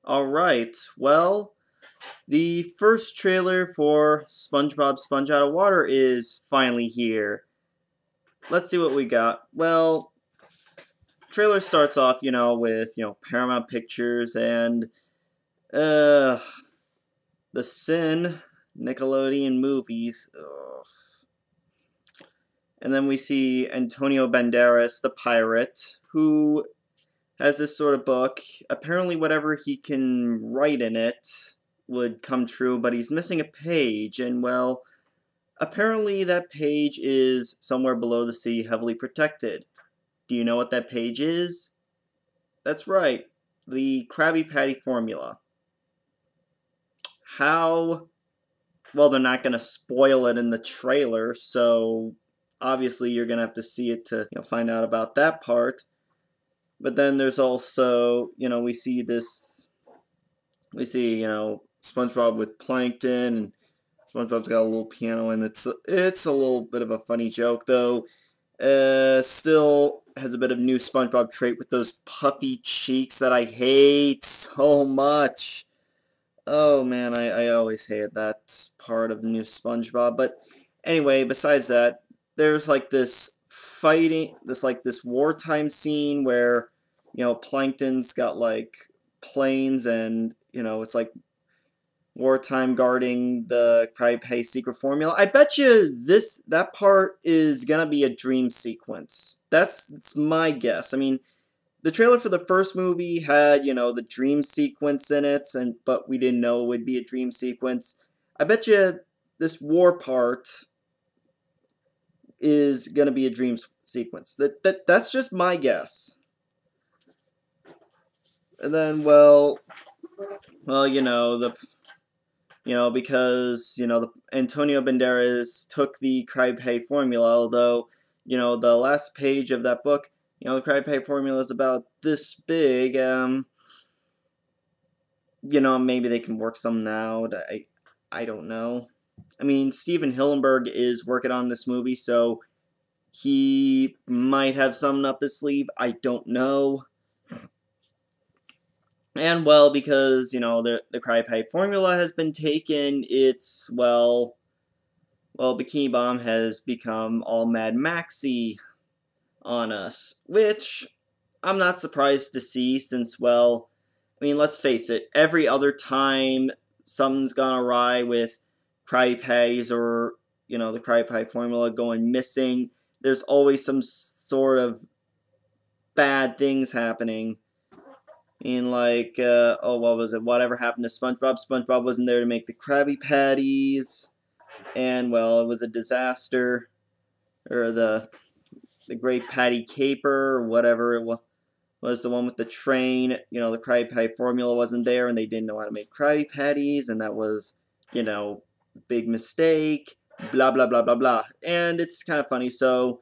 Alright, well, the first trailer for SpongeBob Sponge Out of Water is finally here. Let's see what we got. Well, trailer starts off, with, Paramount Pictures and, uh, the Sin Nickelodeon movies. Ugh. And then we see Antonio Banderas, the pirate, who has this sort of book. Apparently whatever he can write in it would come true, but he's missing a page, and well, apparently that page is somewhere below the sea, heavily protected. Do you know what that page is? That's right, the Krabby Patty formula. How? Well, they're not going to spoil it in the trailer, so obviously you're going to have to see it to find out about that part. But then there's also, we see SpongeBob with Plankton, and SpongeBob's got a little piano, and it's a little bit of a funny joke, though. Still has a bit of new SpongeBob trait with those puffy cheeks that I hate so much. Oh man, I always hated that part of the new SpongeBob. But anyway, besides that, there's like this wartime scene where, Plankton's got like planes, and it's like wartime guarding the Krabby Patty secret formula. I bet you that part is gonna be a dream sequence. That's my guess. I mean, the trailer for the first movie had, the dream sequence in it, but we didn't know it would be a dream sequence. I bet you this war part is gonna be a dream sequence. That's just my guess. And then, well, because the Antonio Banderas took the Krabby Patty formula, although the last page of that book, the Krabby Patty formula is about this big. Maybe they can work something out. I don't know. I mean, Steven Hillenburg is working on this movie, so he might have something up his sleeve. I don't know. And, well, because, the Krabby Patty formula has been taken, it's, Bikini Bomb has become all Mad Maxy on us, which I'm not surprised to see since, I mean, let's face it, every other time something's gone awry with Krabby Patties or, the Krabby Patty formula going missing, there's always some sort of bad things happening. And what was it? Whatever happened to SpongeBob? SpongeBob wasn't there to make the Krabby Patties, and well, it was a disaster, or the Great Patty Caper, or whatever it was the one with the train. The Krabby Patty formula wasn't there, and they didn't know how to make Krabby Patties, and that was, big mistake. Blah blah blah blah blah. And it's kind of funny. So,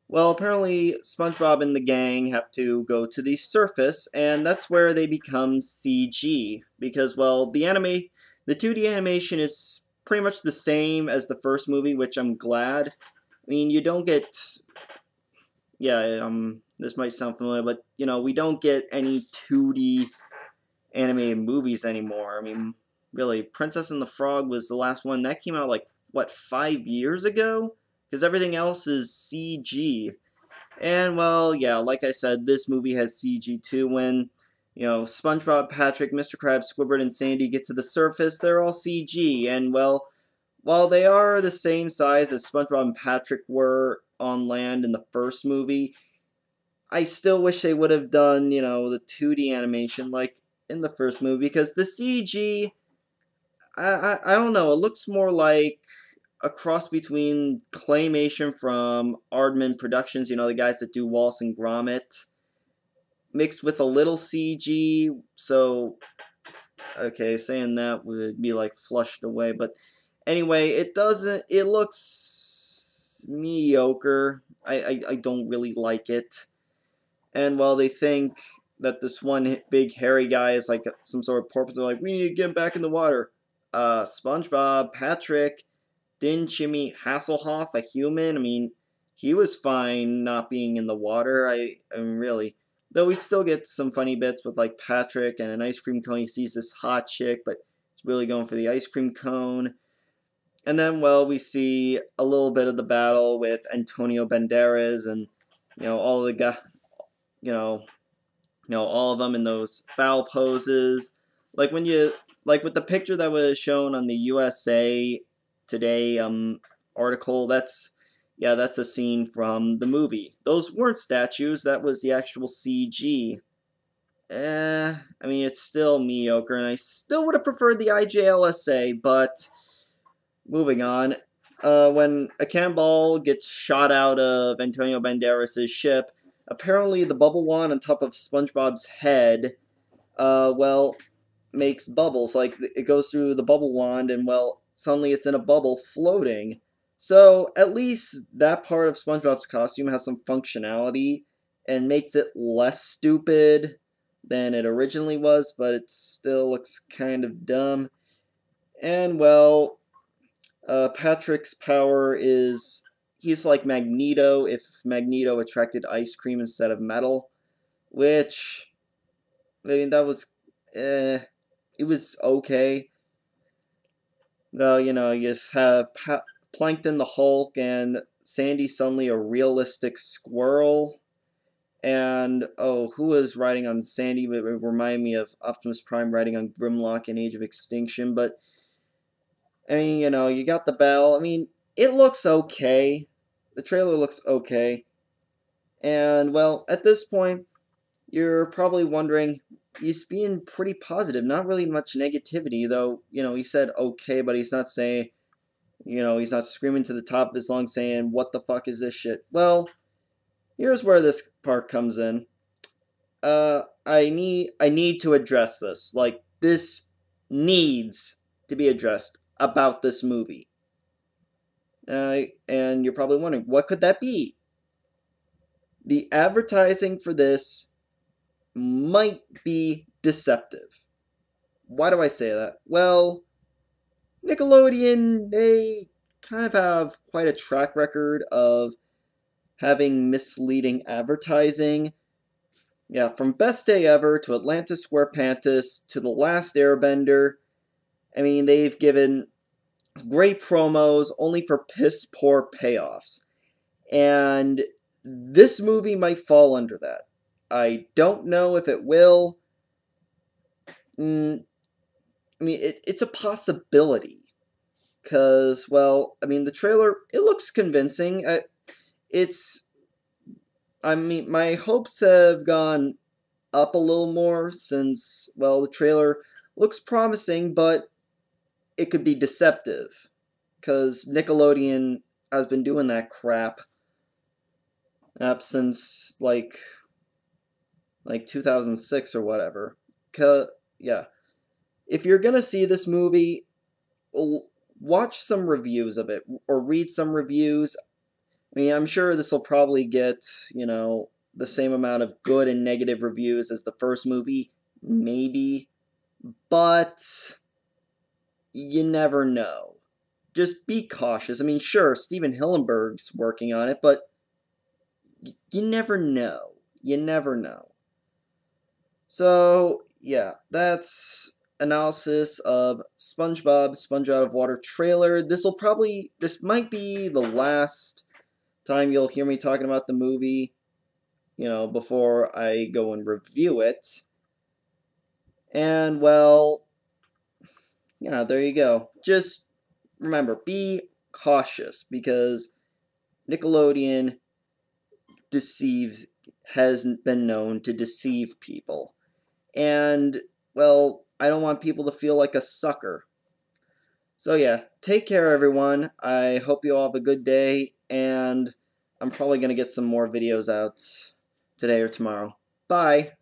well, apparently SpongeBob and the gang have to go to the surface, and that's where they become CG. Because, the 2D animation is pretty much the same as the first movie, which I'm glad. I mean, you don't get... Yeah, this might sound familiar, but, we don't get any 2D animated movies anymore. I mean, really, Princess and the Frog was the last one. That came out, 5 years ago? Because everything else is CG. And, like I said, this movie has CG too. When, SpongeBob, Patrick, Mr. Krabs, Squidward, and Sandy get to the surface, they're all CG. And, while they are the same size as SpongeBob and Patrick were on land in the first movie, I still wish they would have done, the 2D animation like in the first movie. Because the CG, I don't know, it looks more like a cross between claymation from Aardman Productions, the guys that do Wallace and Gromit, mixed with a little CG. So, okay, saying that would be flushed away, but anyway, it looks mediocre. I don't really like it. And while they think that this one big hairy guy is some sort of porpoise, they're like, we need to get him back in the water. SpongeBob, Patrick, didn't you meet Hasselhoff, a human? I mean, he was fine not being in the water. I mean, really. Though we still get some funny bits with like Patrick and an ice cream cone. He sees this hot chick, but he's really going for the ice cream cone. And then, well, we see a little bit of the battle with Antonio Banderas and, all the guys, you know, all of them in those foul poses. Like like with the picture that was shown on the USA Today article, that's a scene from the movie. Those weren't statues, that was the actual CG. I mean, it's still mediocre, and I still would have preferred the IJLSA, but moving on. When a cannonball gets shot out of Antonio Banderas' ship, apparently the bubble wand on top of SpongeBob's head, makes bubbles. Like, it goes through the bubble wand, and, suddenly it's in a bubble floating. So, at least that part of SpongeBob's costume has some functionality, and makes it less stupid than it originally was, but it still looks kind of dumb. And, Patrick's power is, he's like Magneto if Magneto attracted ice cream instead of metal, which, I mean, that was, it was okay. Though, you have Plankton the Hulk and Sandy suddenly a realistic squirrel. And, who was riding on Sandy? It reminded me of Optimus Prime riding on Grimlock in Age of Extinction, but I mean, you got the bell. I mean, it looks okay. The trailer looks okay. And, at this point, you're probably wondering, he's being pretty positive. Not really much negativity, though, he said okay, but he's not saying, he's not screaming to the top of his lungs saying, what the fuck is this shit? Well, here's where this part comes in. I need to address this. Like, this needs to be addressed about this movie. And you're probably wondering, what could that be? The advertising for this might be deceptive. Why do I say that? Well, Nickelodeon, they kind of have quite a track record of having misleading advertising. Yeah, from Best Day Ever to Atlantis SquarePantis to The Last Airbender. I mean, they've given great promos only for piss poor payoffs. And this movie might fall under that. I don't know if it will. I mean, it's a possibility. Because, the trailer, it looks convincing. My hopes have gone up a little more since, the trailer looks promising, but it could be deceptive. Because Nickelodeon has been doing that crap since, like 2006 or whatever. Yeah. If you're gonna see this movie, watch some reviews of it, or read some reviews. I mean, I'm sure this will probably get, the same amount of good and negative reviews as the first movie, maybe, but you never know. Just be cautious. I mean, sure, Steven Hillenburg's working on it, but you never know. You never know. So, yeah, that's analysis of SpongeBob Sponge Out of Water trailer. This might be the last time you'll hear me talking about the movie, before I go and review it. And, yeah, there you go. Just remember, be cautious, because Nickelodeon has been known to deceive people. And, I don't want people to feel like a sucker. So yeah, take care everyone. I hope you all have a good day, and I'm probably going to get some more videos out today or tomorrow. Bye!